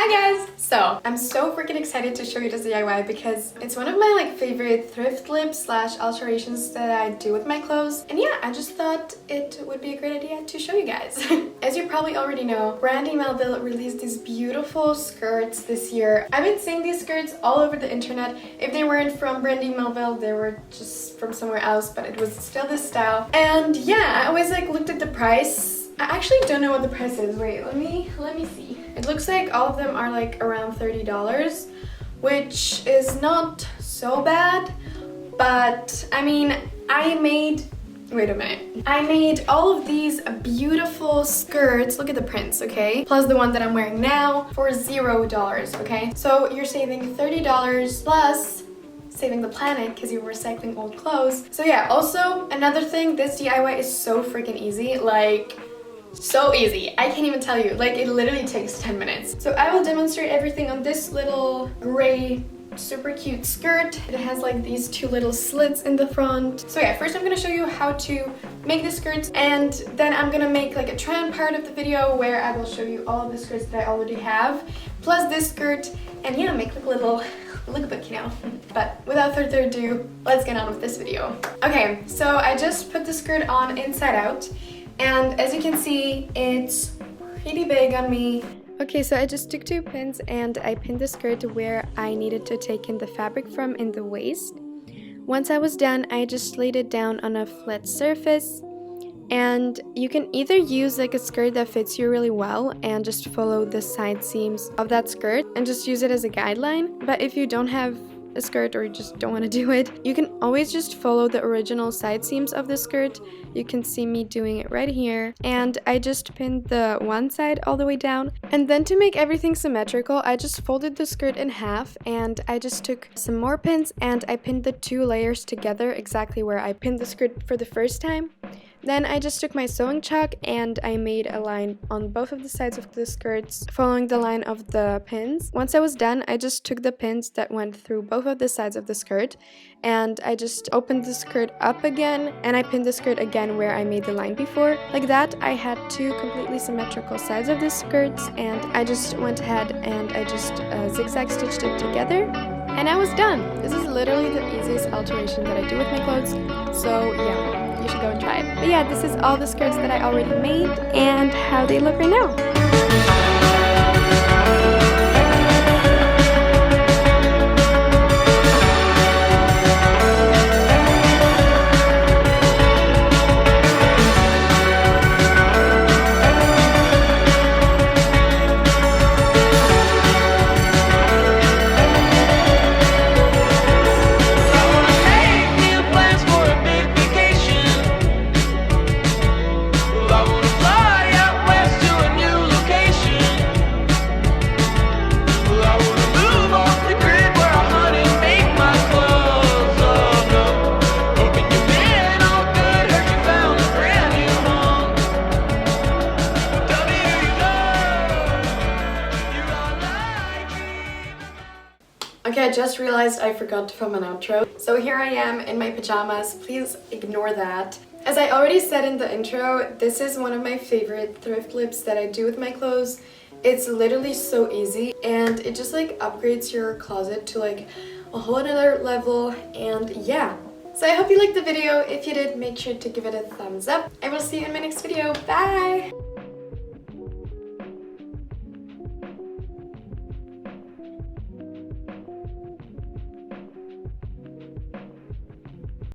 guys! So, I'm so freaking excited to show you this DIY because it's one of my favorite thrift flip / alterations that I do with my clothes. And yeah, I just thought it would be a great idea to show you guys. As you probably already know, Brandy Melville released these beautiful skirts this year. I've been seeing these skirts all over the internet. If they weren't from Brandy Melville, they were just from somewhere else, but it was still this style. And yeah, I always looked at the price. I actually don't know what the price is. Wait, let me see. It looks like all of them are around $30, which is not so bad, but I mean, wait a minute. I made all of these beautiful skirts, look at the prints, okay? Plus the one that I'm wearing now for $0, okay? So you're saving $30 plus saving the planet because you're recycling old clothes. So yeah, also another thing, this DIY is so freaking easy, so easy. I can't even tell you, it literally takes 10 minutes. So I will demonstrate everything on this little gray super cute skirt. It has these two little slits in the front. So yeah, first I'm gonna show you how to make the skirts, and then I'm gonna make a try-on part of the video where I will show you all of the skirts that I already have, plus this skirt, and yeah, make a little lookbook, you know. But without further ado, let's get on with this video. Okay, so I just put the skirt on inside out, and as you can see, it's pretty big on me. Okay, so I just took 2 pins and I pinned the skirt where I needed to take in the fabric from in the waist. Once I was done, I just laid it down on a flat surface, and you can either use a skirt that fits you really well and just follow the side seams of that skirt and just use it as a guideline. But if you don't have a skirt or you just don't want to do it, you can always just follow the original side seams of the skirt. You can see me doing it right here, and I just pinned the one side all the way down. And then to make everything symmetrical, I just folded the skirt in half, and I just took some more pins and I pinned the 2 layers together exactly where I pinned the skirt for the first time. Then I just took my sewing chalk and I made a line on both of the sides of the skirts, following the line of the pins. Once I was done, I just took the pins that went through both of the sides of the skirt, and I just opened the skirt up again, and I pinned the skirt again where I made the line before. Like that, I had 2 completely symmetrical sides of the skirts, and I just went ahead and I just zigzag stitched it together, and I was done. This is literally the easiest alteration that I do with my clothes, so yeah. You should go and try it. But yeah, this is all the skirts that I already made and how they look right now. Okay, I just realized I forgot to film an outro. So here I am in my pajamas. Please ignore that. As I already said in the intro, this is one of my favorite thrift flips that I do with my clothes. It's literally so easy, and it just upgrades your closet to a whole another level, and yeah. So I hope you liked the video. If you did, make sure to give it a thumbs up. I will see you in my next video. Bye!